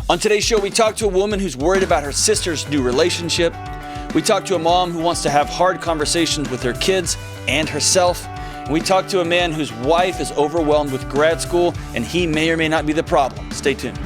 On today's show, we talk to a woman who's worried about her sister's new relationship. We talk to a mom who wants to have hard conversations with her kids and herself. And we talk to a man whose wife is overwhelmed with grad school, and he may or may not be the problem. Stay tuned.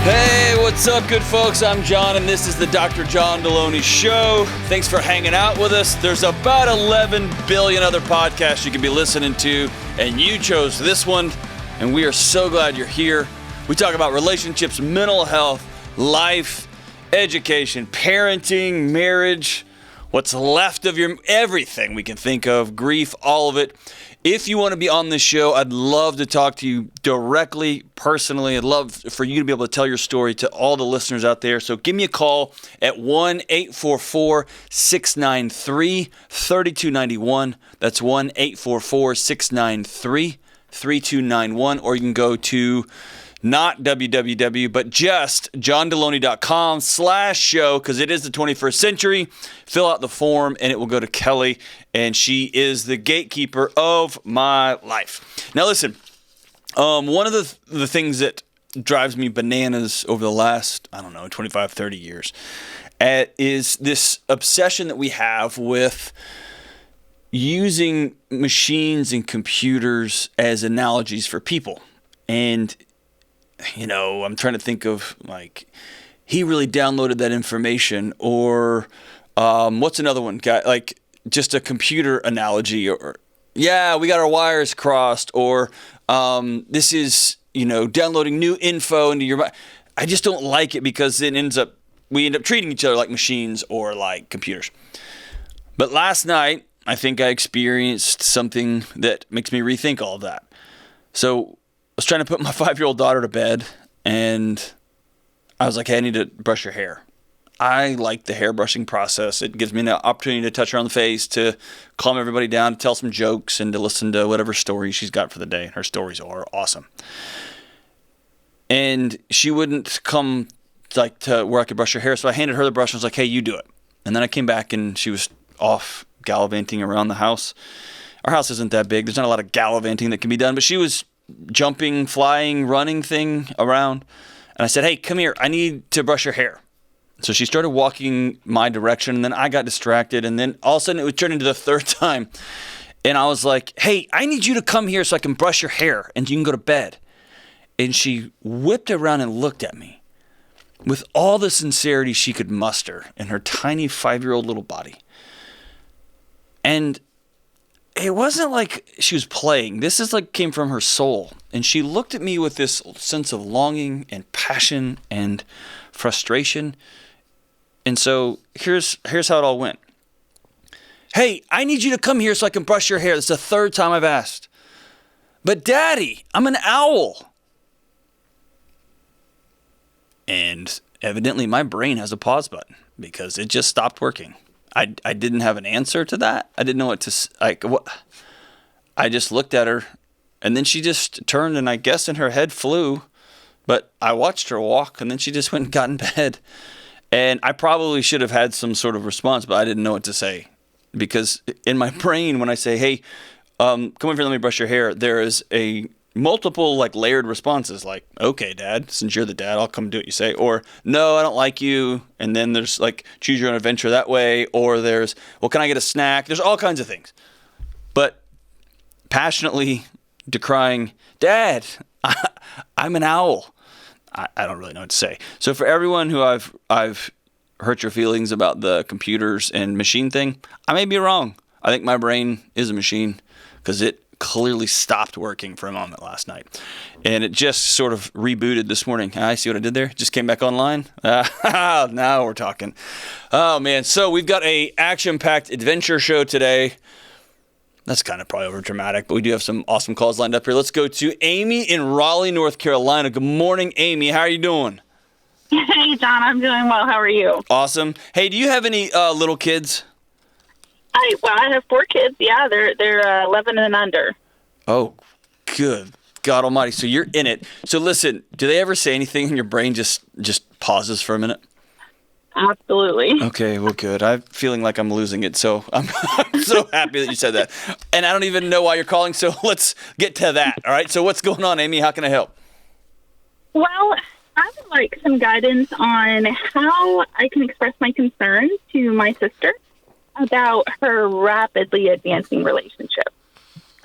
Hey, what's up, good folks? I'm John, and this is the Dr. John Delony Show. Thanks for hanging out with us. There's about 11 billion other podcasts you can be listening to, and you chose this one, and we are so glad you're here. We talk about relationships, mental health, life, education, parenting, marriage, what's left of your everything we can think of, grief, all of it. If you want to be on this show, I'd love to talk to you directly, personally. I'd love for you to be able to tell your story to all the listeners out there. So give me a call at 1-844-693-3291. That's 1-844-693-3291. Or you can go to not www, but just johndelony.com/show, because it is the 21st century. Fill out the form, and it will go to Kelly, and she is the gatekeeper of my life. Now, listen, one of the things that drives me bananas over the last, 25, 30 years is this obsession that we have with using machines and computers as analogies for people. And I'm trying to think of, like, he really downloaded that information, or what's another one? Like, just a computer analogy, or, yeah, we got our wires crossed, or this is, downloading new info into your mind. I just don't like it, because it we end up treating each other like machines or like computers. But last night, I think I experienced something that makes me rethink all of that. So I was trying to put my 5-year-old daughter to bed, and I was like, hey, I need to brush her hair. I like the hair brushing process. It gives me an opportunity to touch her on the face, to calm everybody down, to tell some jokes, and to listen to whatever story she's got for the day. Her stories are awesome. And she wouldn't come to where I could brush her hair, so I handed her the brush and was like, hey, you do it. And then I came back, and she was off gallivanting around the house. Our house isn't that big. There's not a lot of gallivanting that can be done, but she was jumping, flying, running thing around. And I said, hey, come here. I need to brush your hair. So she started walking my direction, and then I got distracted. And then all of a sudden it would turn into the third time. And I was like, hey, I need you to come here so I can brush your hair and you can go to bed. And she whipped around and looked at me with all the sincerity she could muster in her tiny 5-year-old little body. And it wasn't like she was playing. This is like came from her soul. And she looked at me with this sense of longing and passion and frustration. And so here's how it all went. Hey, I need you to come here so I can brush your hair. This is the third time I've asked. But Daddy, I'm an owl. And evidently my brain has a pause button, because it just stopped working. I didn't have an answer to that. I didn't know what to, what. I just looked at her, and then she just turned, and I guess in her head flew. But I watched her walk, and then she just went and got in bed. And I probably should have had some sort of response, but I didn't know what to say. Because in my brain, when I say, hey, come over here, let me brush your hair, there is a multiple layered responses, like, okay, Dad, since you're the dad, I'll come do what you say. Or, no, I don't like you. And then there's choose your own adventure that way. Or there's, well, can I get a snack? There's all kinds of things. But passionately decrying, Dad, I'm an owl. I don't really know what to say. So for everyone who I've hurt your feelings about the computers and machine thing, I may be wrong. I think my brain is a machine, because it clearly stopped working for a moment last night. And it just sort of rebooted this morning. I see what I did there? Just came back online. Now we're talking. Oh, man. So we've got a action-packed adventure show today. That's kind of probably over dramatic, but we do have some awesome calls lined up here. Let's go to Amy in Raleigh, North Carolina. Good morning, Amy. How are you doing? Hey, John. I'm doing well. How are you? Awesome. Hey, do you have any little kids? I have 4 kids. Yeah, they're 11 and under. Oh, good God Almighty! So you're in it. So listen, do they ever say anything and your brain just pauses for a minute? Absolutely. Okay, well, good. I'm feeling like I'm losing it, so I'm so happy that you said that. And I don't even know why you're calling, so let's get to that, all right? So what's going on, Amy? How can I help? Well, I would like some guidance on how I can express my concern to my sister about her rapidly advancing relationship.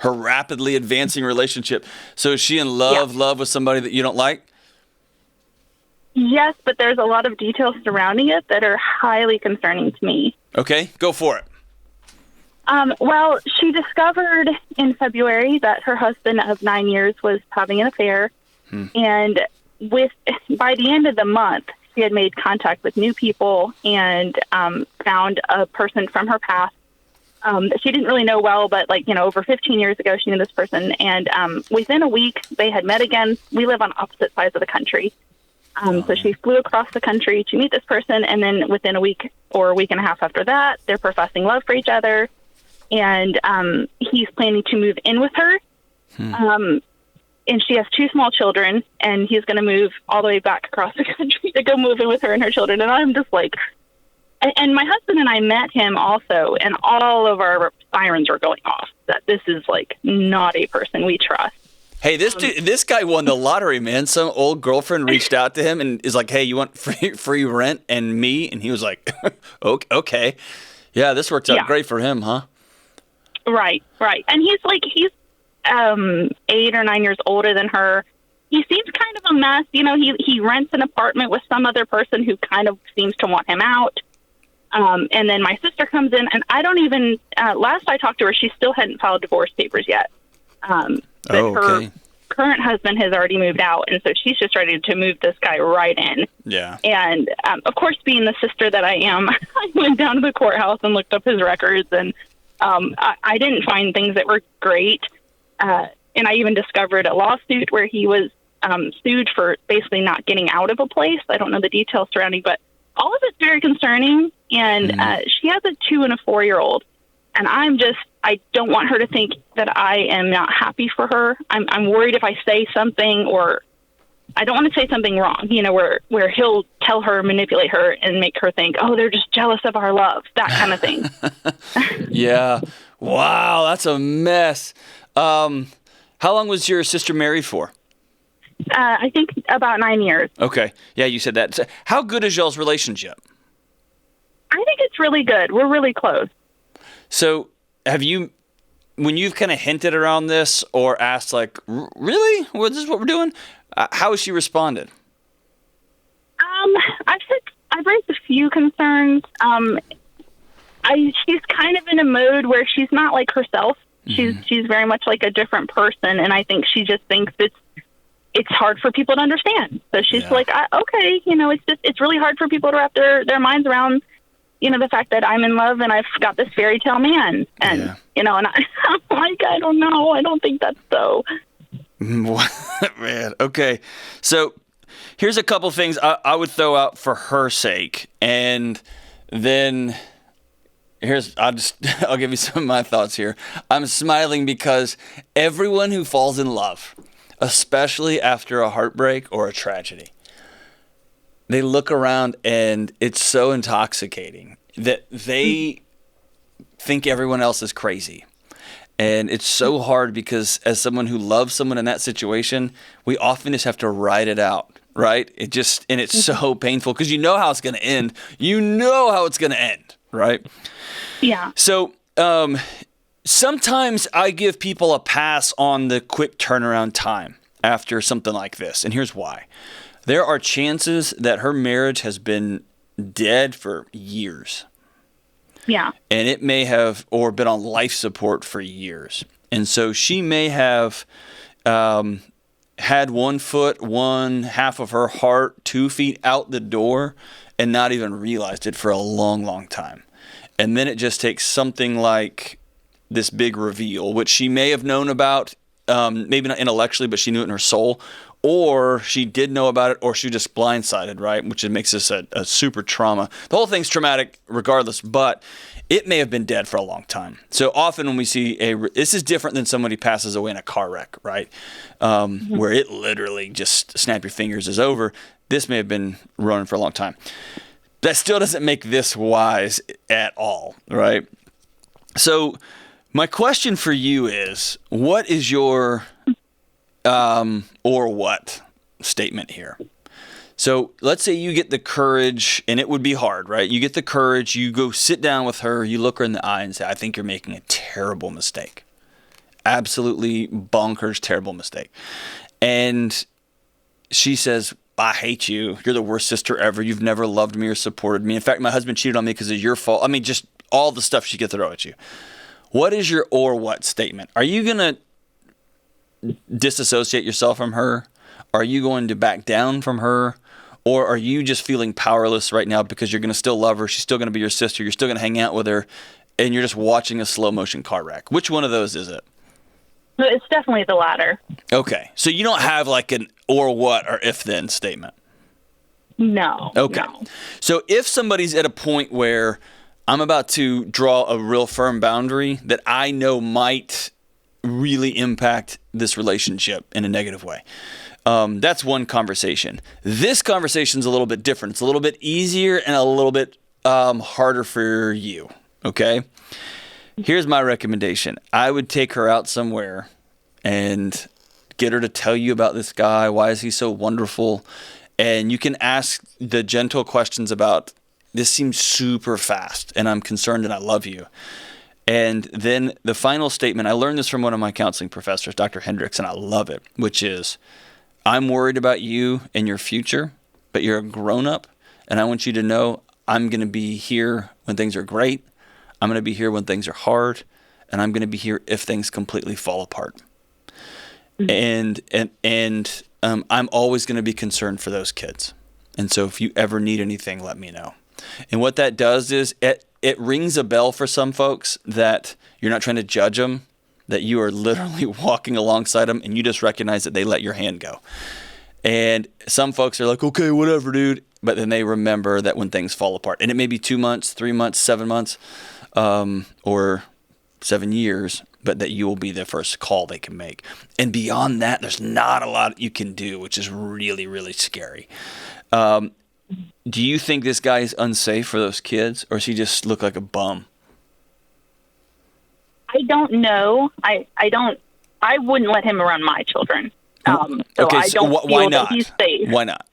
Her rapidly advancing relationship. So is she in love with somebody that you don't like? Yes, but there's a lot of details surrounding it that are highly concerning to me. Okay, go for it. Well, she discovered in February that her husband of 9 years was having an affair, and by the end of the month, she had made contact with new people and found a person from her past that she didn't really know well, but over 15 years ago, she knew this person, and within a week, they had met again. We live on opposite sides of the country. So she flew across the country to meet this person, and then within a week or a week and a half after that, they're professing love for each other, and he's planning to move in with her. And she has 2 small children, and he's going to move all the way back across the country to go move in with her and her children. And I'm just like, and my husband and I met him also, and all of our sirens are going off that this is not a person we trust. Hey, this guy won the lottery, man. Some old girlfriend reached out to him and is like, "Hey, you want free rent and me?" And he was like, "Okay, yeah, this worked out great for him, huh?" Right. And he's 8 or 9 years older than her. He seems kind of a mess. He rents an apartment with some other person who kind of seems to want him out. And then my sister comes in, and I don't even. Last I talked to her, she still hadn't filed divorce papers yet. But her current husband has already moved out, and so she's just ready to move this guy right in. Yeah. And, of course, being the sister that I am, I went down to the courthouse and looked up his records, and I didn't find things that were great. And I even discovered a lawsuit where he was sued for basically not getting out of a place. I don't know the details surrounding, but all of it's very concerning. And she has a 2 and a 4-year-old. And I don't want her to think that I am not happy for her. I'm worried if I say something, or I don't want to say something wrong, where he'll tell her, manipulate her, and make her think, oh, they're just jealous of our love, that kind of thing. Yeah. Wow, that's a mess. How long was your sister married for? I think about 9 years. Okay. Yeah, you said that. So how good is y'all's relationship? I think it's really good. We're really close. So have you, when you've kind of hinted around this or asked really? Well, this is what we're doing? How has she responded? I've raised a few concerns. She's kind of in a mode where she's not like herself. She's very much like a different person, and I think she just thinks it's hard for people to understand. So she's okay, it's really hard for people to wrap their minds around, the fact that I'm in love and I've got this fairy tale man, and and I'm like, I don't know, I don't think that's so. Man, okay, so here's a couple things I would throw out for her sake, and then. I'll give you some of my thoughts here. I'm smiling because everyone who falls in love, especially after a heartbreak or a tragedy, they look around and it's so intoxicating that they think everyone else is crazy. And it's so hard because as someone who loves someone in that situation, we often just have to ride it out, right? It's so painful because you know how it's going to end. You know how it's going to end, right? Yeah. So sometimes I give people a pass on the quick turnaround time after something like this. And here's why. There are chances that her marriage has been dead for years. Yeah. And it may have, or been on life support for years. And so she may have had 1 foot, one half of her heart, 2 feet out the door and not even realized it for a long, long time. And then it just takes something like this big reveal, which she may have known about, maybe not intellectually, but she knew it in her soul, or she did know about it, or she just blindsided, right? Which makes this a super trauma. The whole thing's traumatic regardless, but it may have been dead for a long time. So often when we see this is different than somebody passes away in a car wreck, right? Where it literally just snap your fingers is over. This may have been running for a long time. that still doesn't make this wise at all, right? So my question for you is, what is your or what statement here? So let's say you get the courage, and it would be hard, right? You get the courage, you go sit down with her, you look her in the eye and say, I think you're making a terrible mistake. Absolutely bonkers, terrible mistake. And she says, I hate you. You're the worst sister ever. You've never loved me or supported me. In fact, my husband cheated on me because of your fault. I mean, just all the stuff she could throw at you. What is your or what statement? Are you going to disassociate yourself from her? Are you going to back down from her? Or are you just feeling powerless right now because you're going to still love her? She's still going to be your sister. You're still going to hang out with her. And you're just watching a slow motion car wreck. Which one of those is it? It's definitely the latter. Okay. So you don't have like an or what or if then statement. No. Okay. No. So if somebody's at a point where I'm about to draw a real firm boundary that I know might really impact this relationship in a negative way, that's one conversation. This conversation's a little bit different. It's a little bit easier and a little bit harder for you. Okay? Here's my recommendation. I would take her out somewhere and get her to tell you about this guy. Why is he so wonderful? And you can ask the gentle questions about, this seems super fast, and I'm concerned and I love you. And then the final statement, I learned this from one of my counseling professors, Dr. Hendricks, and I love it, which is, I'm worried about you and your future, but you're a grown-up, and I want you to know I'm going to be here when things are great. I'm going to be here when things are hard, and I'm going to be here if things completely fall apart. Mm-hmm. And I'm always going to be concerned for those kids. And so if you ever need anything, let me know. And what that does is it rings a bell for some folks that you're not trying to judge them, that you are literally walking alongside them, and you just recognize that they let your hand go. And some folks are like, okay, whatever, dude. But then they remember that when things fall apart, and it may be 2 months, 3 months, 7 months, or 7 years, but that you will be the first call they can make. And beyond that, there's not a lot you can do, which is really, really scary. Do you think this guy is unsafe for those kids, or does he just look like a bum? I don't know. I wouldn't let him around my children. So okay, I don't why feel not? that he's safe. Why not?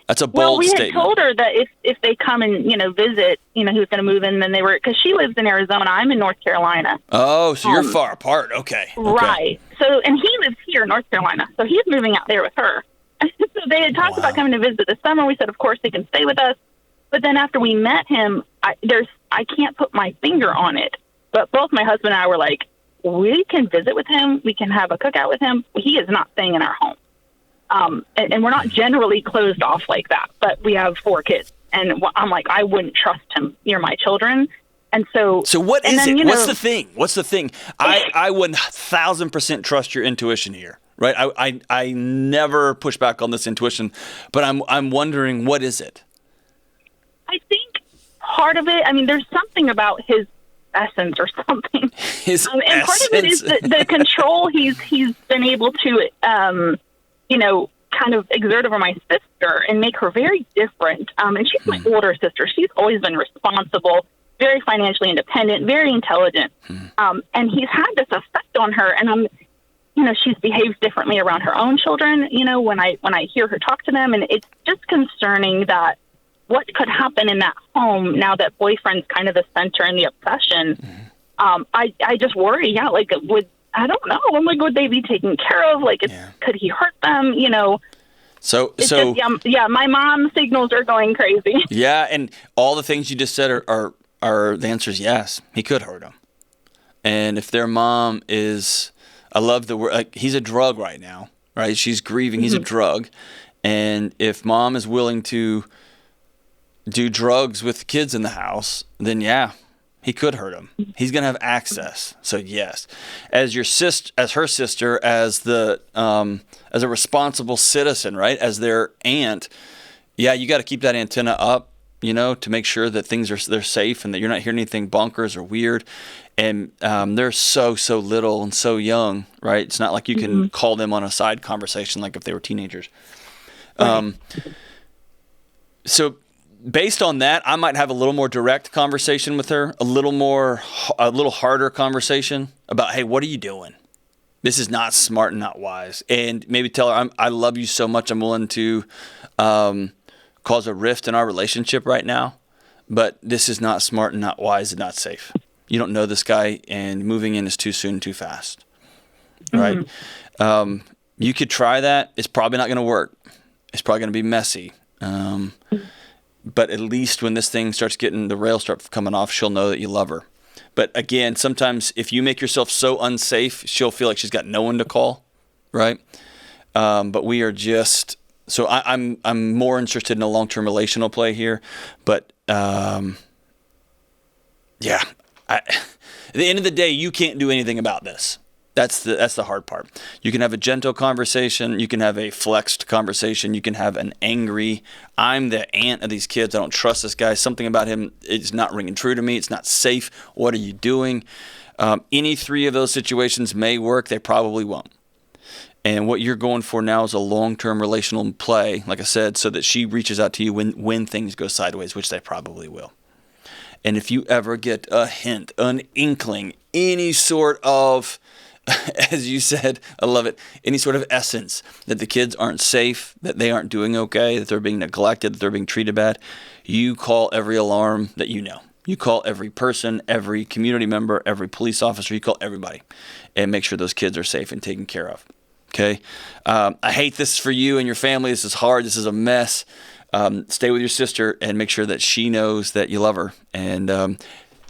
That's a bold well, we statement. had told her that if they come and visit, he was going to move in. Then they were, because she lives in Arizona. I'm in North Carolina. Oh, so you're far apart. Okay. Right. So, and he lives here in North Carolina. So he's moving out there with her. So they had talked about coming to visit this summer. We said, of course, they can stay with us. But then after we met him, I can't put my finger on it. But both my husband and I were like, we can visit with him. We can have a cookout with him. He is not staying in our home. And we're not generally closed off like that, but we have 4 kids. And I'm like, I wouldn't trust him near my children. And so what is it? What's the thing? What's the thing? I 1,000% trust your intuition here, right? I never push back on this intuition, but I'm wondering, what is it? I think part of it, there's something about his essence or something. His and essence. Part of it is the control he's been able to, kind of exert over my sister and make her very different. And she's my older sister. She's always been responsible, very financially independent, very intelligent. And he's had this effect on her. And she's behaved differently around her own children, when I hear her talk to them. And it's just concerning that what could happen in that home now that boyfriend's kind of the center and the obsession. I just worry, I don't know. I'm like, would they be taken care of? Could he hurt them? So my mom signals are going crazy. Yeah, and all the things you just said are the answer is yes. He could hurt them. And if their mom is, I love the word, he's a drug right now, right? She's grieving. He's a drug. And if mom is willing to do drugs with kids in the house, then yeah, he could hurt him. He's going to have access. So yes, as her sister, as a responsible citizen, right? As their aunt, yeah, you got to keep that antenna up, to make sure that they're safe and that you're not hearing anything bonkers or weird. And they're so little and so young, right? It's not like you can call them on a side conversation like if they were teenagers. So based on that, I might have a little more direct conversation with her, a little harder conversation about, hey, what are you doing? This is not smart and not wise. And maybe tell her, I love you so much, I'm willing to cause a rift in our relationship right now, but this is not smart and not wise and not safe. You don't know this guy, and moving in is too soon, too fast. Right? Mm-hmm. You could try that. It's probably not going to work. It's probably going to be messy. But at least when this thing starts getting, the rails start coming off, she'll know that you love her. But again, sometimes if you make yourself so unsafe, she'll feel like she's got no one to call, right? But we are just, so I'm more interested in a long-term relational play here. But yeah, at the end of the day, you can't do anything about this. That's the hard part. You can have a gentle conversation. You can have a flexed conversation. You can have an angry, I'm the aunt of these kids. I don't trust this guy. Something about him is not ringing true to me. It's not safe. What are you doing? Any three of those situations may work. They probably won't. And what you're going for now is a long-term relational play, like I said, so that she reaches out to you when things go sideways, which they probably will. And if you ever get a hint, an inkling, any sort of, as you said, I love it, any sort of essence that the kids aren't safe, that they aren't doing okay, that they're being neglected, that they're being treated bad, you call every alarm that you know. You call every person, every community member, every police officer, you call everybody, and make sure those kids are safe and taken care of. Okay? I hate this for you and your family. This is hard. This is a mess. Stay with your sister and make sure that she knows that you love her, and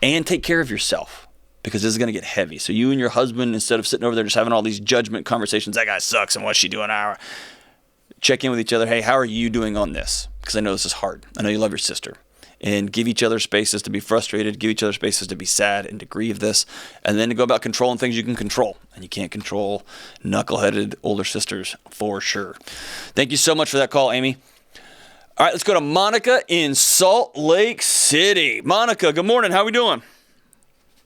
take care of yourself, because this is going to get heavy. So you and your husband, instead of sitting over there just having all these judgment conversations, that guy sucks and what's she doing? Check in with each other. Hey, how are you doing on this? Because I know this is hard. I know you love your sister. And give each other spaces to be frustrated, give each other spaces to be sad and to grieve this, and then to go about controlling things you can control. And you can't control knuckleheaded older sisters for sure. Thank you so much for that call, Amy. All right, let's go to Monica in Salt Lake City. Monica, good morning. How are we doing?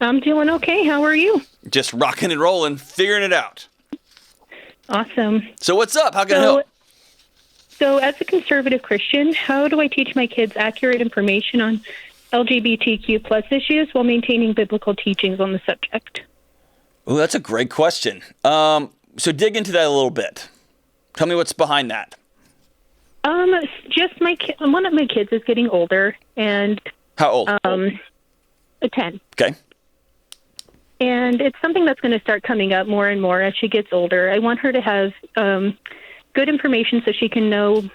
I'm doing okay. How are you? Just rocking and rolling, figuring it out. Awesome. So what's up? How can I help? So as a conservative Christian, how do I teach my kids accurate information on LGBTQ plus issues while maintaining biblical teachings on the subject? Oh, that's a great question. So dig into that a little bit. Tell me what's behind that. Just one of my kids is getting older, and how old? 10. Okay. And it's something that's going to start coming up more and more as she gets older. I want her to have good information so she can know,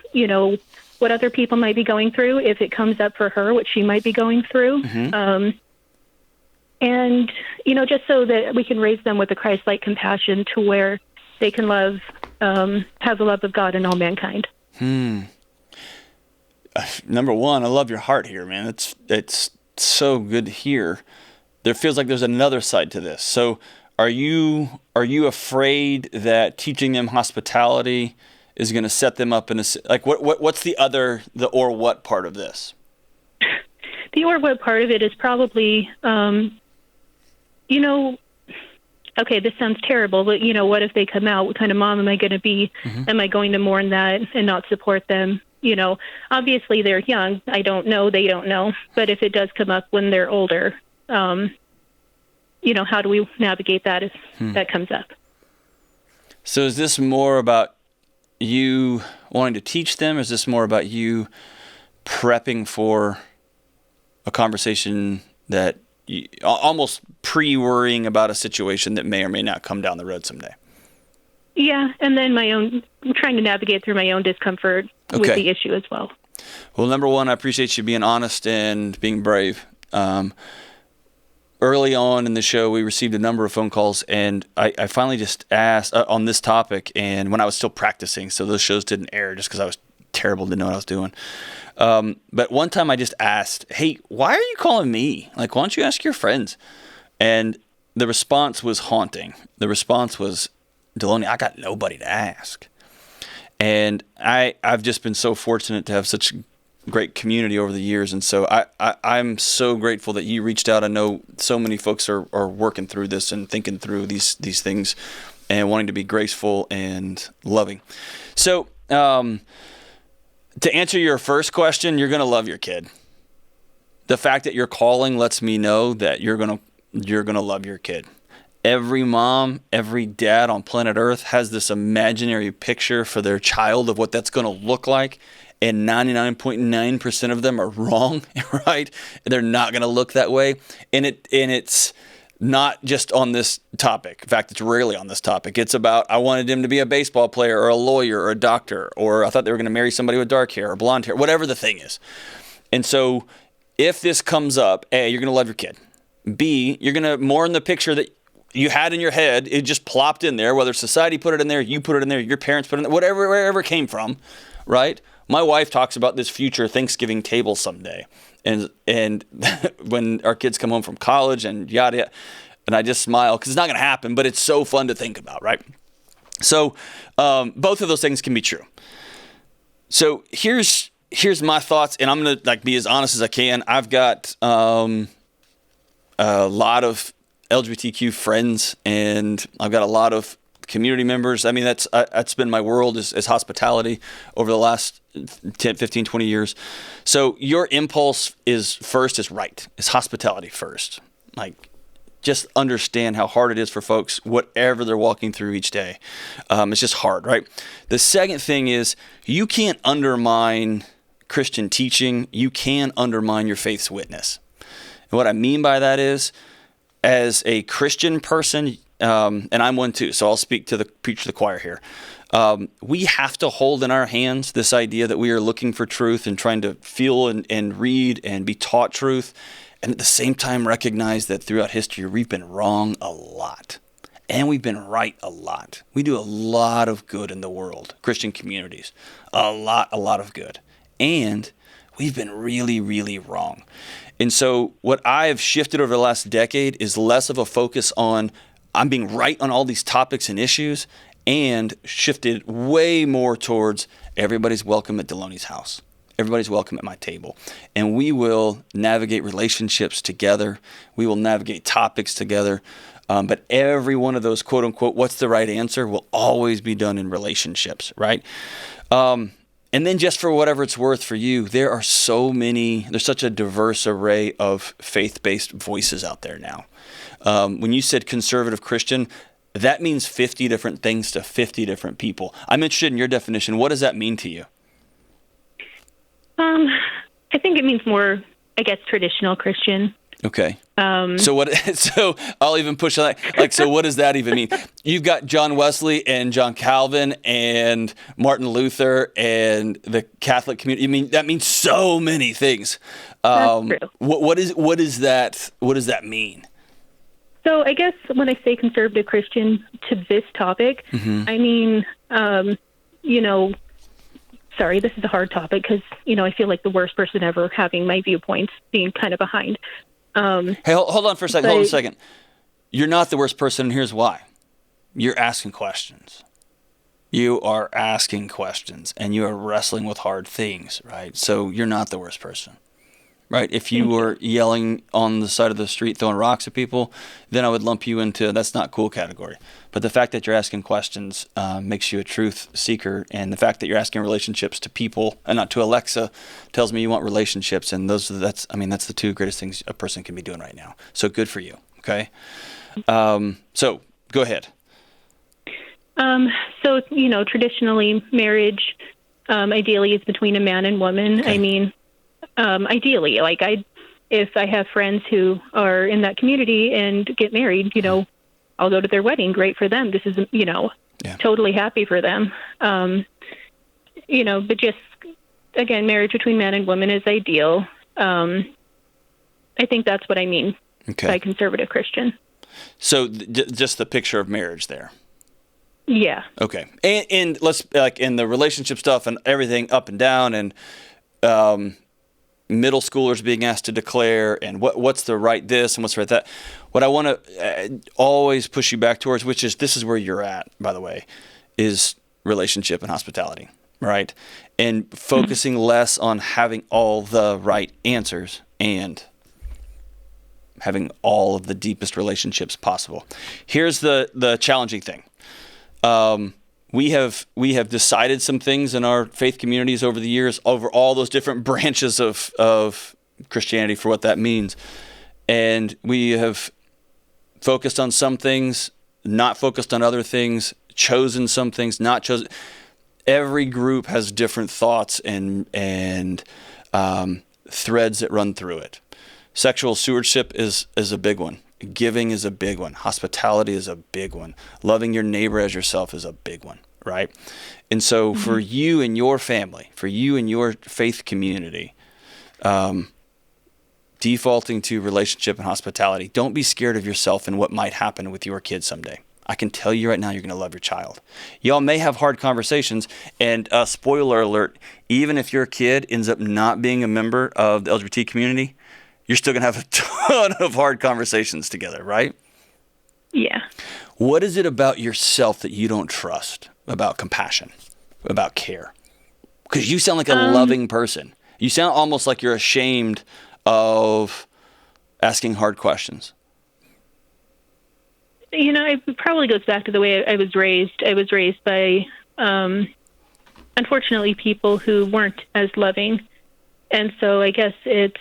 what other people might be going through if it comes up for her, what she might be going through. Mm-hmm. And, just so that we can raise them with a Christ-like compassion to where they can have the love of God and all mankind. Number one, I love your heart here, man. It's so good to hear. There feels like there's another side to this. So are you afraid that teaching them hospitality is going to set them up in a, like, what's the or what part of this? The or what part of it is probably, okay, this sounds terrible, but what if they come out? What kind of mom am I going to be? Mm-hmm. Am I going to mourn that and not support them? Obviously they're young. I don't know. They don't know. But if it does come up when they're older, how do we navigate that if that comes up? So is this more about you wanting to teach them, or is this more about you prepping for a conversation that you, almost pre-worrying about a situation that may or may not come down the road someday? Yeah, and then I'm trying to navigate through my own discomfort with the issue as well. Well, number one, I appreciate you being honest and being brave. Early on in the show, we received a number of phone calls, and I finally just asked on this topic, and when I was still practicing, so those shows didn't air just because I was terrible, didn't know what I was doing. But one time I just asked, hey, why are you calling me? Like, why don't you ask your friends? And the response was haunting. The response was, Delony, I got nobody to ask. And I've just been so fortunate to have such great community over the years. And so I'm so grateful that you reached out. I know so many folks are working through this and thinking through these things and wanting to be graceful and loving. So To answer your first question, you're going to love your kid. The fact that you're calling lets me know that you're going to love your kid. Every mom, every dad on planet Earth has this imaginary picture for their child of what that's going to look like. And 99.9% of them are wrong, right? They're not going to look that way. And it's not just on this topic. In fact, it's rarely on this topic. It's about, I wanted him to be a baseball player or a lawyer or a doctor, or I thought they were going to marry somebody with dark hair or blonde hair, whatever the thing is. And so if this comes up, A, you're going to love your kid. B, you're going to more in the picture that you had in your head, it just plopped in there, whether society put it in there, you put it in there, your parents put it in there, wherever it came from, right? My wife talks about this future Thanksgiving table someday. And when our kids come home from college and yada, yada, and I just smile because it's not going to happen, but it's so fun to think about, right? So both of those things can be true. So here's my thoughts, and I'm going to be as honest as I can. I've got a lot of LGBTQ friends, and I've got a lot of community members. I mean, that's been my world is hospitality over the last 10, 15, 20 years. So your impulse is right. It's hospitality first. Just understand how hard it is for folks, whatever they're walking through each day. It's just hard, right? The second thing is you can't undermine Christian teaching. You can undermine your faith's witness. And what I mean by that is, as a Christian person, and I'm one too, so I'll preach to the choir here. We have to hold in our hands this idea that we are looking for truth and trying to feel and read and be taught truth, and at the same time recognize that throughout history we've been wrong a lot, and we've been right a lot. We do a lot of good in the world, Christian communities, a lot of good, and we've been really, really wrong. And so what I've shifted over the last decade is less of a focus on I'm being right on all these topics and issues, and shifted way more towards everybody's welcome at Delony's house. Everybody's welcome at my table. And we will navigate relationships together. We will navigate topics together. But every one of those, quote unquote, what's the right answer will always be done in relationships, right? And then just for whatever it's worth for you, there's such a diverse array of faith-based voices out there now. When you said conservative Christian, that means 50 different things to 50 different people. I'm interested in your definition. What does that mean to you? I think it means more, traditional Christian. Okay. So I'll even push on that. So what does that even mean? You've got John Wesley and John Calvin and Martin Luther and the Catholic community. I mean, that means so many things. That's true. What does that mean? So I guess when I say conservative Christian to this topic, I mean, sorry, this is a hard topic because, I feel like the worst person ever having my viewpoints being kind of behind. Hey, hold on for a second. Hold on a second. You're not the worst person, and here's why. You're asking questions. You are asking questions, and you are wrestling with hard things, right? So you're not the worst person, right? If you were yelling on the side of the street, throwing rocks at people, then I would lump you into that's not cool category. But the fact that you're asking questions makes you a truth seeker, and the fact that you're asking relationships to people and not to Alexa tells me you want relationships, and that's the two greatest things a person can be doing right now. So good for you. Okay. So go ahead. So traditionally, marriage ideally is between a man and woman. Okay. I mean, ideally, if I have friends who are in that community and get married, I'll go to their wedding. Great for them. This is, totally happy for them. But just, again, marriage between man and woman is ideal. I think that's what I mean by conservative Christian. So just the picture of marriage there. Yeah. Okay. And let's, in the relationship stuff and everything up and down and middle schoolers being asked to declare and what's the right this and what's the right that. What I want to always push you back towards, this is where you're at, by the way, is relationship and hospitality, right? And focusing less on having all the right answers and having all of the deepest relationships possible. Here's the challenging thing. we have decided some things in our faith communities over the years, over all those different branches of Christianity for what that means. And we have focused on some things, not focused on other things, chosen some things, not chosen. Every group has different thoughts and threads that run through it. Sexual stewardship is a big one. Giving is a big one. Hospitality is a big one. Loving your neighbor as yourself is a big one, right? And so for you and your family, for you and your faith community, defaulting to relationship and hospitality, don't be scared of yourself and what might happen with your kids someday. I can tell you right now, you're going to love your child. Y'all may have hard conversations, and spoiler alert, even if your kid ends up not being a member of the LGBT community, you're still going to have a ton of hard conversations together, right? Yeah. What is it about yourself that you don't trust about compassion, about care? Because you sound like a loving person. You sound almost like you're ashamed of asking hard questions. You know, it probably goes back to the way I was raised. I was raised by, unfortunately, people who weren't as loving. And so I guess it's,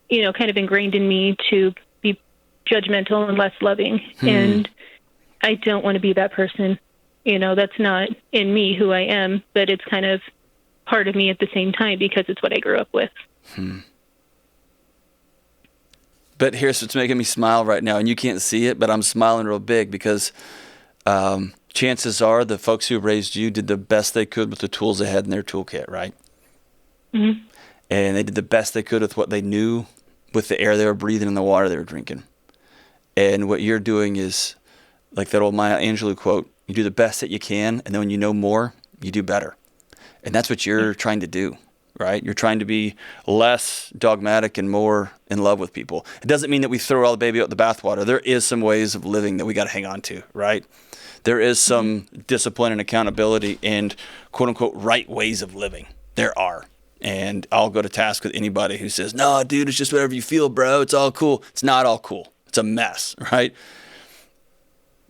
you know, kind of ingrained in me to be judgmental and less loving. And I don't want to be that person. You know, that's not in me who I am, but it's kind of part of me at the same time because it's what I grew up with. But here's what's making me smile right now, and you can't see it, but I'm smiling real big because chances are the folks who raised you did the best they could with the tools they had in their toolkit, right? And they did the best they could with what they knew, with the air they were breathing and the water they were drinking. And what you're doing is, like that old Maya Angelou quote, you do the best that you can, and then when you know more, you do better. And that's what you're trying to do, right? You're trying to be less dogmatic and more in love with people. It doesn't mean that we throw all the baby out the bathwater. There is some ways of living that we got to hang on to, right? There is some discipline and accountability and quote-unquote right ways of living. There are. And I'll go to task with anybody who says, no, dude, it's just whatever you feel, bro. It's all cool. It's not all cool. It's a mess, right?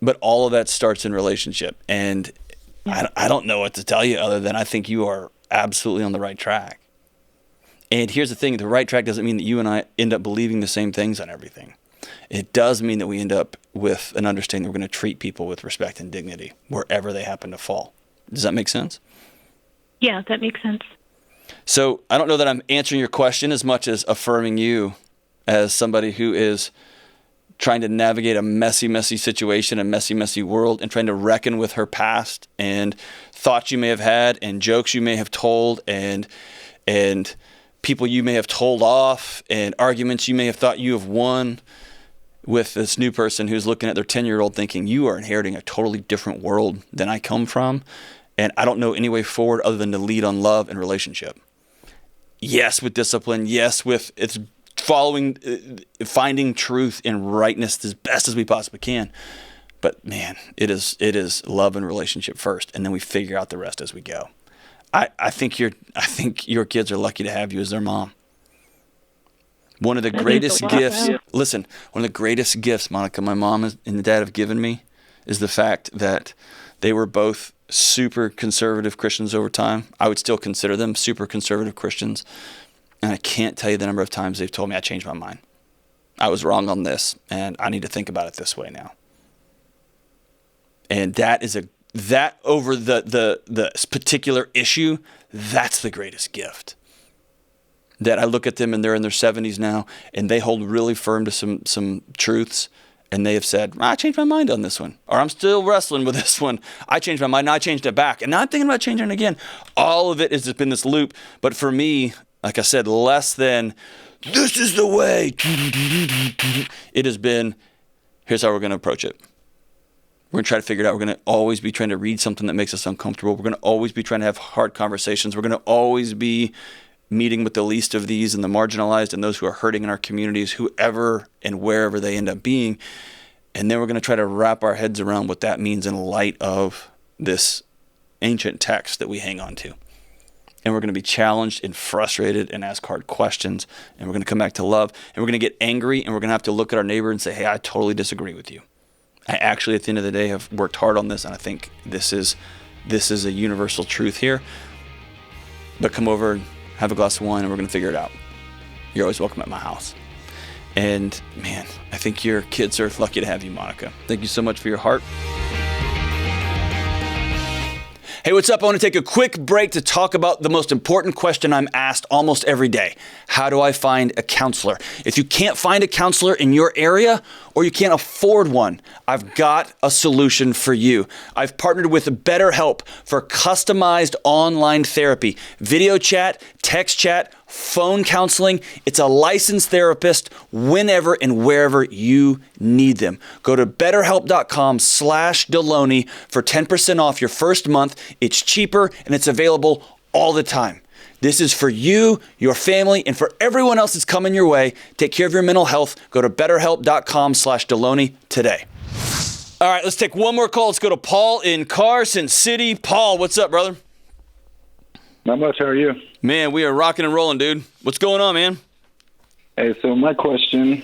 But all of that starts in relationship. And I don't know what to tell you other than I think you are absolutely on the right track. And here's the thing. The right track doesn't mean that you and I end up believing the same things on everything. It does mean that we end up with an understanding that we're going to treat people with respect and dignity wherever they happen to fall. Does that make sense? Yeah, that makes sense. So I don't know that I'm answering your question as much as affirming you as somebody who is trying to navigate a messy, messy situation, a messy, messy world, and trying to reckon with her past and thoughts you may have had and jokes you may have told and people you may have told off and arguments you may have thought you have won with this new person who's looking at their 10-year-old thinking, you are inheriting a totally different world than I come from. And I don't know any way forward other than to lead on love and relationship. Yes, with discipline. Yes, with it's finding truth and rightness as best as we possibly can. But man, it is love and relationship first, and then we figure out the rest as we go. I think your kids are lucky to have you as their mom. One of the greatest gifts. Listen, one of the greatest gifts, Monica, my mom and dad have given me is the fact that they were both super conservative Christians over time. I would still consider them super conservative Christians. And I can't tell you the number of times they've told me I changed my mind. I was wrong on this, and I need to think about it this way now. And that over the particular issue, that's the greatest gift. That I look at them and they're in their 70s now, and they hold really firm to some truths. And they have said, I changed my mind on this one. Or I'm still wrestling with this one. I changed my mind, and I changed it back. And now I'm thinking about changing it again. All of it has just been this loop. But for me, like I said, less than, this is the way. It has been, here's how we're going to approach it. We're going to try to figure it out. We're going to always be trying to read something that makes us uncomfortable. We're going to always be trying to have hard conversations. We're going to always be meeting with the least of these and the marginalized and those who are hurting in our communities, whoever and wherever they end up being. And then we're going to try to wrap our heads around what that means in light of this ancient text that we hang on to. And we're going to be challenged and frustrated and ask hard questions. And we're going to come back to love. And we're going to get angry, and we're going to have to look at our neighbor and say, hey, I totally disagree with you. I actually, at the end of the day, have worked hard on this, and I think this is this is a universal truth here. But come over and have a glass of wine and we're going to figure it out. You're always welcome at my house. And man, I think your kids are lucky to have you, Monica. Thank you so much for your heart. Hey, what's up? I want to take a quick break to talk about the most important question I'm asked almost every day. How do I find a counselor? If you can't find a counselor in your area or you can't afford one, I've got a solution for you. I've partnered with BetterHelp for customized online therapy, video chat, text chat, phone counseling. It's a licensed therapist whenever and wherever you need them. Go to betterhelp.com/Delony for 10% off your first month. It's cheaper and it's available all the time. This is for you, your family, and for everyone else that's coming your way. Take care of your mental health. Go to betterhelp.com/Delony today. All right, let's take one more call. Let's go to Paul in Carson City. Paul, what's up, brother? Not much. How are you? Man, we are rocking and rolling, dude. What's going on, man? Hey, so my question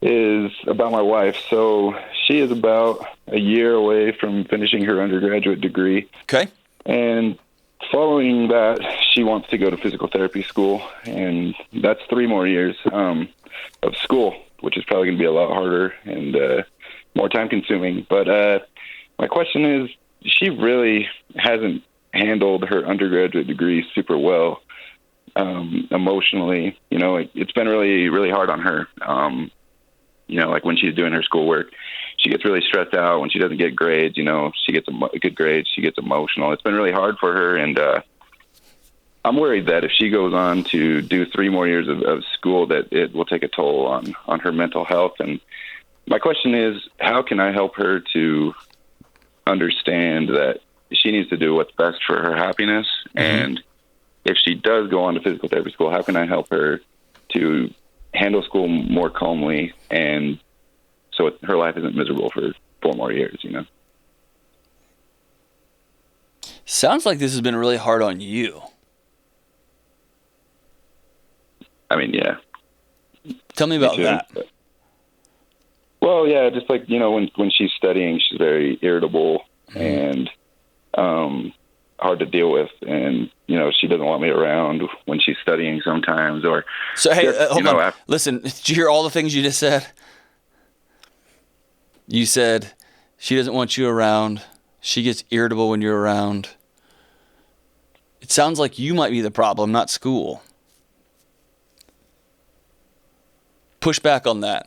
is about my wife. So she is about a year away from finishing her undergraduate degree. Okay. And following that, she wants to go to physical therapy school. And that's 3 more years of school, which is probably going to be a lot harder and more time consuming. But my question is, she really hasn't handled her undergraduate degree super well emotionally. You know, it's been really, really hard on her. You know, like when she's doing her schoolwork, she gets really stressed out when she doesn't get grades. You know, she gets a good grade, she gets emotional. It's been really hard for her, and I'm worried that if she goes on to do 3 more years of school, that it will take a toll on her mental health. And my question is, how can I help her to understand that she needs to do what's best for her happiness? Mm-hmm. And if she does go on to physical therapy school, how can I help her to handle school more calmly, and so her life isn't miserable for 4 more years, you know? Sounds like this has been really hard on you. I mean, yeah. Tell me about that. Well, yeah, just like, you know, when she's studying, she's very irritable and hard to deal with, and you know, she doesn't want me around when she's studying sometimes. Or so, hey, hold on. Listen, did you hear all the things you just said? You said she doesn't want you around. She gets irritable when you're around. It sounds like you might be the problem, not school. Push back on that.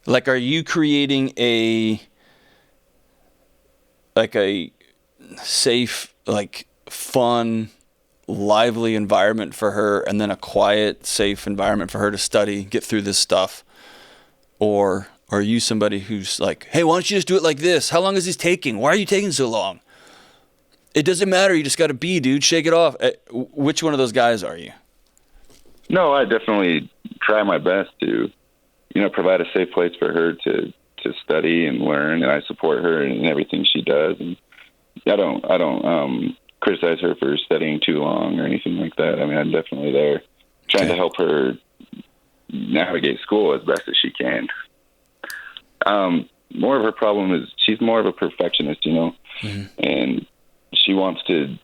Like, are you creating a safe, like, fun, lively environment for her, and then a quiet, safe environment for her to study, get through this stuff? Or are you somebody who's like, hey, why don't you just do it like this? How long is this taking? Why are you taking so long? It doesn't matter. You just got to be, dude. Shake it off. Which one of those guys are you? No, I definitely try my best to, you know, provide a safe place for her to study and learn, and I support her in everything she does. And I don't criticize her for studying too long or anything like that. I mean, I'm definitely there trying to help her navigate school as best as she can. More of her problem is she's more of a perfectionist, you know, and she wants to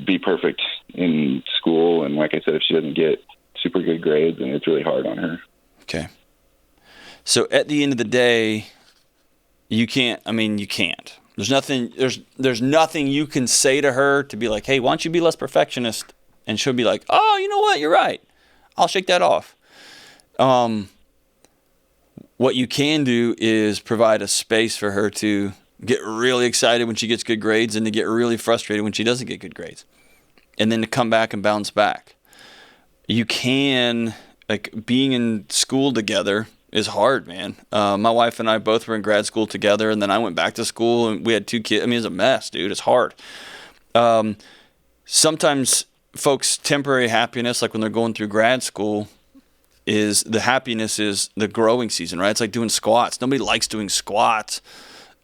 be perfect in school. And like I said, if she doesn't get super good grades, then it's really hard on her. Okay. So at the end of the day, you can't. There's nothing you can say to her to be like, hey, why don't you be less perfectionist? And she'll be like, oh, you know what? You're right. I'll shake that off. What you can do is provide a space for her to get really excited when she gets good grades and to get really frustrated when she doesn't get good grades. And then to come back and bounce back. You can, like, being in school together is hard, man. My wife and I both were in grad school together, and then I went back to school, and we had 2 kids. I mean, it's a mess, dude. It's hard. Sometimes folks' temporary happiness, like when they're going through grad school, is the happiness is the growing season, right? It's like doing squats. Nobody likes doing squats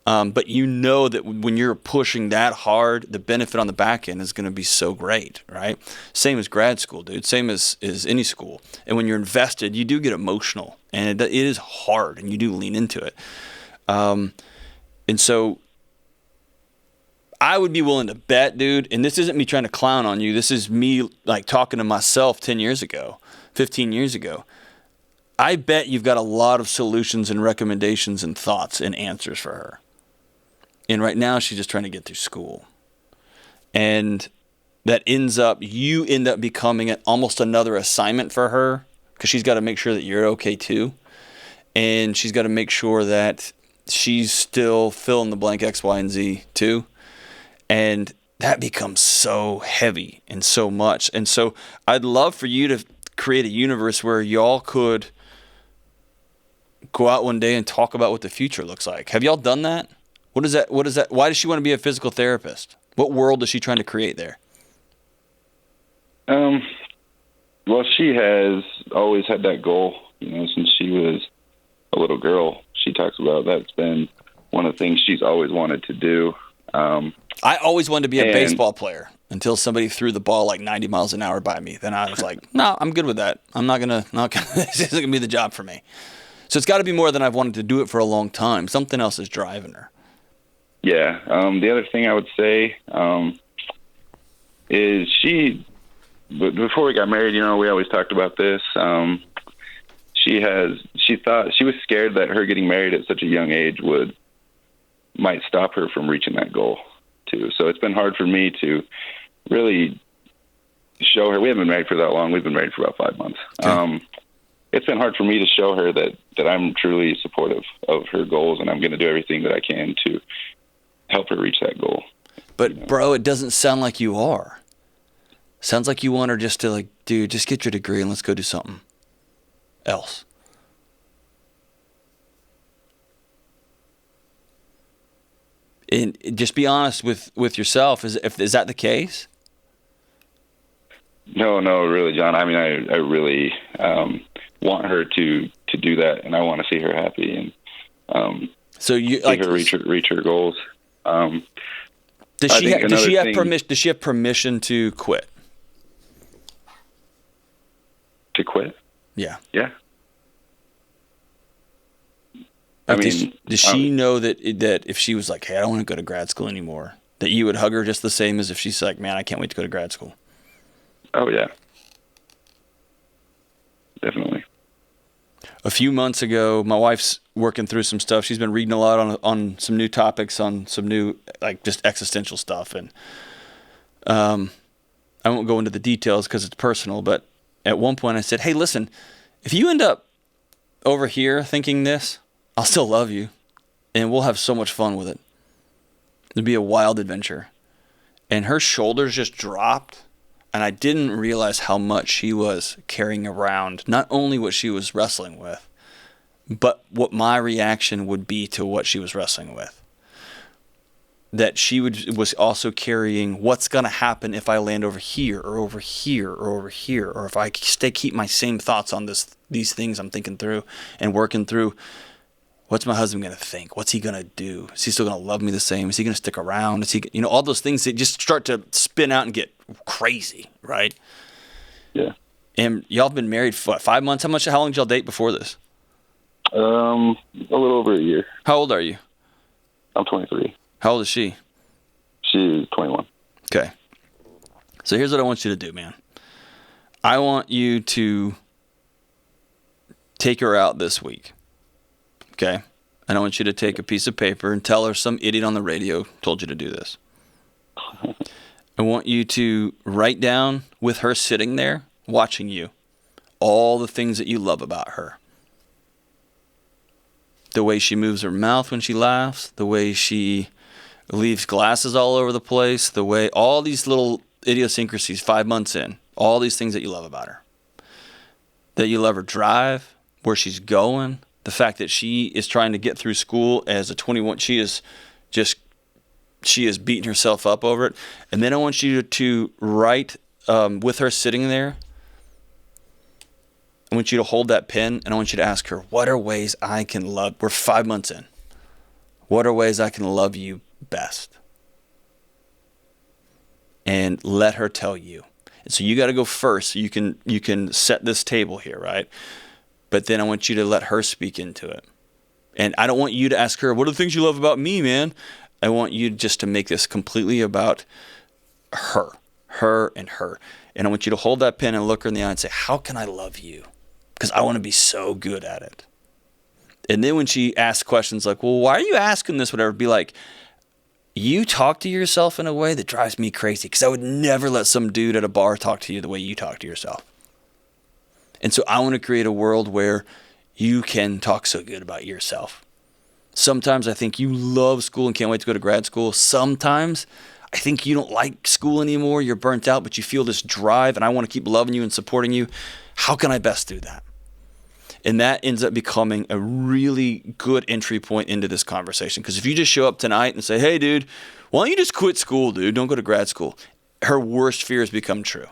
But you know that when you're pushing that hard, the benefit on the back end is going to be so great, right? Same as grad school, dude. Same as any school. And when you're invested, you do get emotional, and it is hard, and you do lean into it. And so I would be willing to bet, dude, and this isn't me trying to clown on you. This is me like talking to myself 10 years ago, 15 years ago. I bet you've got a lot of solutions and recommendations and thoughts and answers for her. And right now she's just trying to get through school. And that you end up becoming almost another assignment for her, because she's got to make sure that you're okay too. And she's got to make sure that she's still fill in the blank X, Y, and Z too. And that becomes so heavy and so much. And so I'd love for you to create a universe where y'all could go out one day and talk about what the future looks like. Have y'all done that? What is that? Why does she want to be a physical therapist? What world is she trying to create there? Well, she has always had that goal, since she was a little girl. She talks about that's been one of the things she's always wanted to do. I always wanted to be a baseball player until somebody threw the ball like 90 miles an hour by me. Then I was like, no, I'm good with that. This isn't going to be the job for me. So it's got to be more than I've wanted to do it for a long time. Something else is driving her. Yeah. The other thing I would say is before we got married, we always talked about this. She thought she was scared that her getting married at such a young age might stop her from reaching that goal too. So it's been hard for me to really show her. We haven't been married for that long. We've been married for about 5 months. Okay. It's been hard for me to show her that I'm truly supportive of her goals, and I'm going to do everything that I can to help her reach that goal. But bro, it doesn't sound like you are. Sounds like you want her just to like, dude, just get your degree and let's go do something else. And just be honest with yourself. Is that the case? No, really, John. I mean, I really want her to do that, and I want to see her happy and so you see her reach her goals. Does she have permission? Does she have permission to quit? To quit? Yeah. Yeah. Does she know that if she was like, hey, I don't want to go to grad school anymore, that you would hug her just the same as if she's like, man, I can't wait to go to grad school? Oh, yeah. Definitely. A few months ago, my wife's working through some stuff. She's been reading a lot on some new topics, on some new, like, just existential stuff. And I won't go into the details because it's personal, but at one point I said, hey, listen, if you end up over here thinking this, I'll still love you, and we'll have so much fun with it. It'd be a wild adventure. And her shoulders just dropped, and I didn't realize how much she was carrying around, not only what she was wrestling with, but what my reaction would be to what she was wrestling with. That she was also carrying what's going to happen if I land over here or over here or over here, or if I keep my same thoughts on these things I'm thinking through and working through. What's my husband going to think? What's he going to do? Is he still going to love me the same? Is he going to stick around? Is he, all those things that just start to spin out and get crazy, right? Yeah. And y'all have been married for 5 months? How long did y'all date before this? A little over a year. How old are you? I'm 23. How old is she? She's 21. Okay. So here's what I want you to do, man. I want you to take her out this week. Okay? And I want you to take a piece of paper and tell her some idiot on the radio told you to do this. I want you to write down, with her sitting there, watching you, all the things that you love about her. The way she moves her mouth when she laughs, the way she leaves glasses all over the place, the way, all these little idiosyncrasies 5 months in, all these things that you love about her. That you love her drive, where she's going, the fact that she is trying to get through school as a 21, she is beating herself up over it. And then I want you to write, with her sitting there, I want you to hold that pen, and I want you to ask her, what are ways I can love, we're 5 months in, What are ways I can love you best? And let her tell you. And so you got to go first. So you can set this table here, right? But then I want you to let her speak into it. And I don't want you to ask her, what are the things you love about me, man? I want you just to make this completely about her and her. And I want you to hold that pen and look her in the eye and say, how can I love you? Because I want to be so good at it. And then when she asks questions like, well, why are you asking this, whatever, be like, you talk to yourself in a way that drives me crazy, because I would never let some dude at a bar talk to you the way you talk to yourself. And so I want to create a world where you can talk so good about yourself. Sometimes I think you love school and can't wait to go to grad school. Sometimes I think you don't like school anymore. You're burnt out, but you feel this drive, and I want to keep loving you and supporting you. How can I best do that? And that ends up becoming a really good entry point into this conversation. Because if you just show up tonight and say, hey, dude, why don't you just quit school, dude? Don't go to grad school. Her worst fears become true.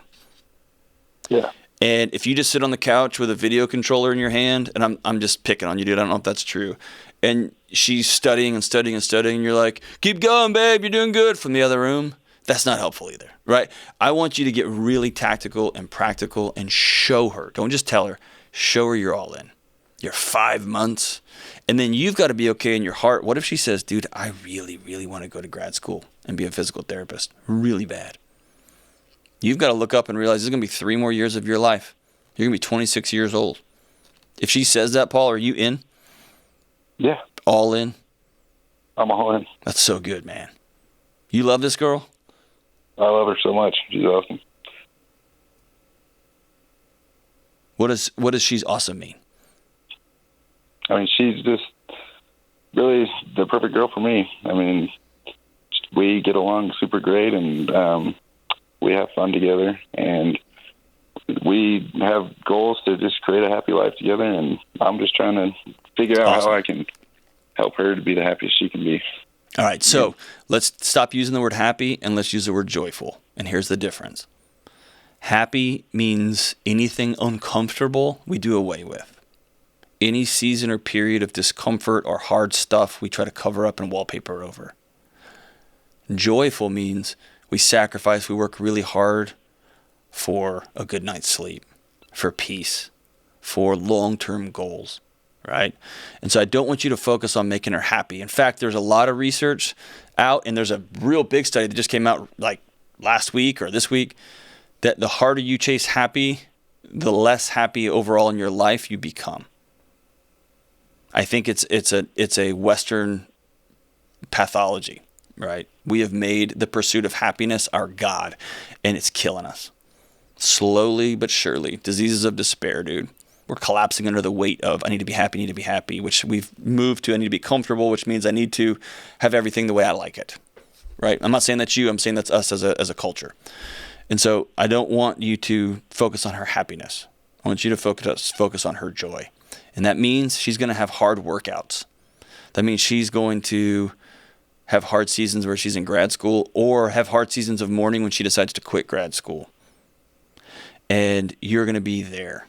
Yeah. And if you just sit on the couch with a video controller in your hand, and I'm just picking on you, dude. I don't know if that's true. And she's studying and studying and studying. And you're like, keep going, babe. You're doing good, from the other room. That's not helpful either, right? I want you to get really tactical and practical and show her. Don't just tell her. Show her you're all in. You're 5 months. And then you've got to be okay in your heart. What if she says, dude, I really, really want to go to grad school and be a physical therapist? Really bad. You've got to look up and realize there's going to be 3 more years of your life. You're going to be 26 years old. If she says that, Paul, are you in? Yeah. All in? I'm all in. That's so good, man. You love this girl? I love her so much. She's awesome. What does she's awesome mean? I mean, she's just really the perfect girl for me. I mean, we get along super great, and we have fun together, and we have goals to just create a happy life together, and I'm just trying to figure out how I can help her to be the happiest she can be. All right, so let's stop using the word happy and let's use the word joyful. And here's the difference. Happy means anything uncomfortable we do away with. Any season or period of discomfort or hard stuff we try to cover up and wallpaper over. Joyful means we sacrifice, we work really hard for a good night's sleep, for peace, for long-term goals, right? And so I don't want you to focus on making her happy. In fact, there's a lot of research out, and there's a real big study that just came out like last week or this week, that the harder you chase happy, the less happy overall in your life you become. I think it's a Western pathology, right? We have made the pursuit of happiness our God, and it's killing us. Slowly but surely, diseases of despair, dude. We're collapsing under the weight of I need to be happy, which we've moved to I need to be comfortable, which means I need to have everything the way I like it, right? I'm not saying that's you. I'm saying that's us as a culture. And so I don't want you to focus on her happiness. I want you to focus on her joy. And that means she's going to have hard workouts. That means she's going to have hard seasons where she's in grad school, or have hard seasons of mourning when she decides to quit grad school. And you're going to be there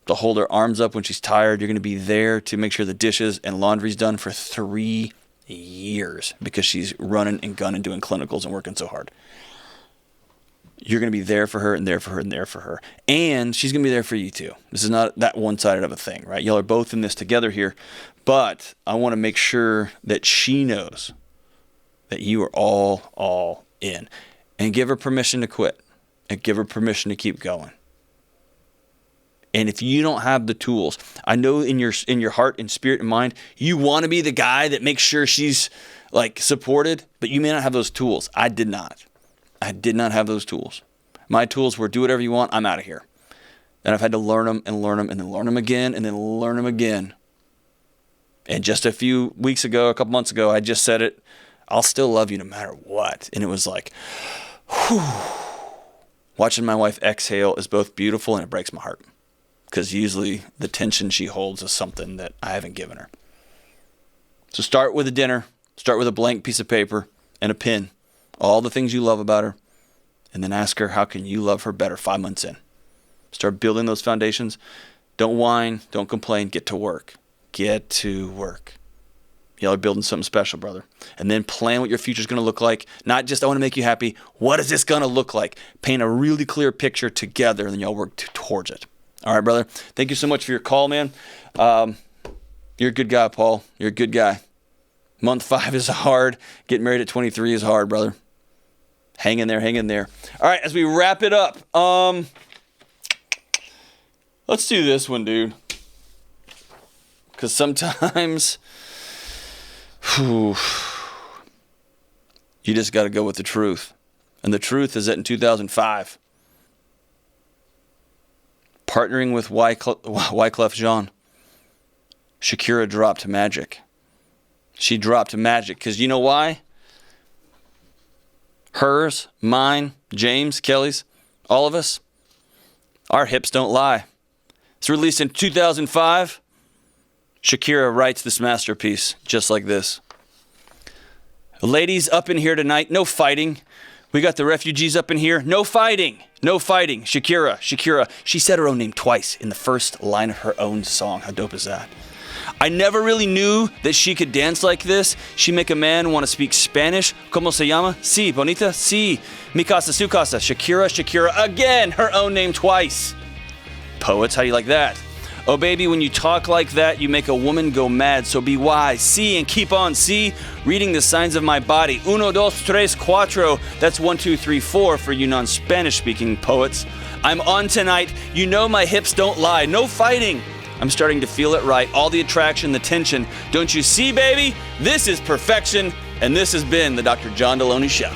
to hold her arms up when she's tired. You're going to be there to make sure the dishes and laundry's done for 3 years because she's running and gunning, doing clinicals and working so hard. You're going to be there for her and there for her and there for her. And she's going to be there for you too. This is not that one-sided of a thing, right? Y'all are both in this together here. But I want to make sure that she knows that you are all in. And give her permission to quit. And give her permission to keep going. And if you don't have the tools, I know in your heart and spirit and mind, you want to be the guy that makes sure she's like supported, but you may not have those tools. I did not have those tools. My tools were do whatever you want, I'm out of here. And I've had to learn them and learn them and then learn them again and then learn them again. And just a few weeks ago, a couple months ago, I just said it, I'll still love you no matter what. And it was like, whew. Watching my wife exhale is both beautiful and it breaks my heart. Because usually the tension she holds is something that I haven't given her. So start with a dinner. Start with a blank piece of paper and a pen. All the things you love about her. And then ask her, how can you love her better 5 months in? Start building those foundations. Don't whine. Don't complain. Get to work. Get to work. Y'all are building something special, brother. And then plan what your future's going to look like. Not just, I want to make you happy. What is this going to look like? Paint a really clear picture together, and then y'all work towards it. All right, brother. Thank you so much for your call, man. You're a good guy, Paul. You're a good guy. Month 5 is hard. Getting married at 23 is hard, brother. Hang in there, hang in there. All right, as we wrap it up, let's do this one, dude. Because sometimes, you just got to go with the truth. And the truth is that in 2005, partnering with Wyclef Jean, Shakira dropped Magic. She dropped Magic because you know why? Hers, mine, James, Kelly's, all of us, our hips don't lie. It's released in 2005. Shakira writes this masterpiece just like this. Ladies up in here tonight, no fighting. We got the refugees up in here, no fighting. No fighting. Shakira. She said her own name twice in the first line of her own song. How dope is that? I never really knew that she could dance like this. She make a man want to speak Spanish. ¿Cómo se llama? Sí, bonita. Sí. Mi casa, su casa. Shakira. Again, her own name twice. Poets, how do you like that? Oh, baby, when you talk like that, you make a woman go mad. So be wise. See and keep on. See, reading the signs of my body. Uno, dos, tres, cuatro. That's 1, 2, 3, 4 for you non-Spanish speaking poets. I'm on tonight. You know my hips don't lie. No fighting. I'm starting to feel it right. All the attraction, the tension. Don't you see, baby? This is perfection. And this has been the Dr. John Delony Show.